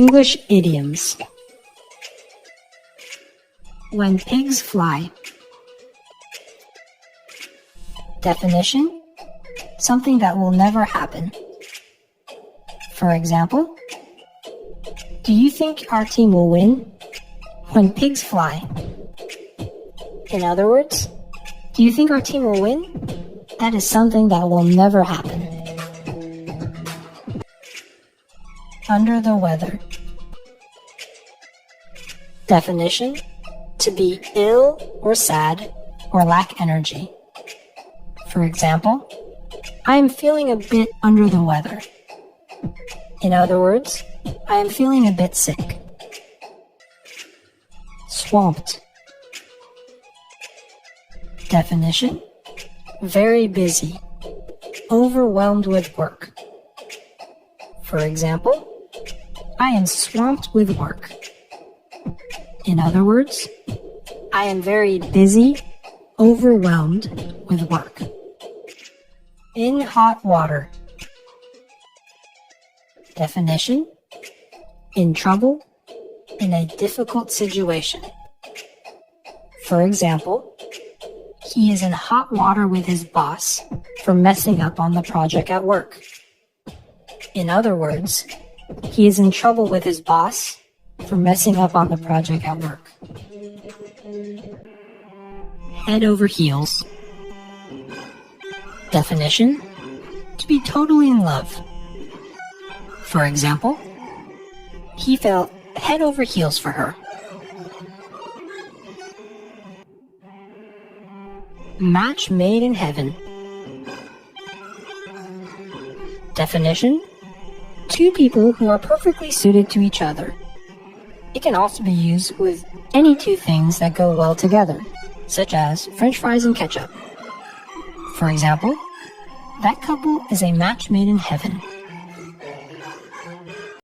English idioms. When pigs fly. Definition: something that will never happen. For example, do you think our team will win? When pigs fly. In other words, do you think our team will win? That is something that will never happen. Under the weather. Definition: to be ill or sad or lack energy. For example, I am feeling a bit under the weather. In other words, I am feeling a bit sick. Swamped. Definition: very busy, overwhelmed with work. For example, I am swamped with work. In other words, I am very busy, overwhelmed with work. In hot water. Definition: in trouble, in a difficult situation. For example, he is in hot water with his boss for messing up on the project at work. In other words, he is in trouble with his boss for messing up on the project at work. Head over heels. Definition: to be totally in love. For example, he fell head over heels for her. Match made in heaven. Definition: two people who are perfectly suited to each other. It can also be used with any two things that go well together, such as French fries and ketchup. For example, that couple is a match made in heaven.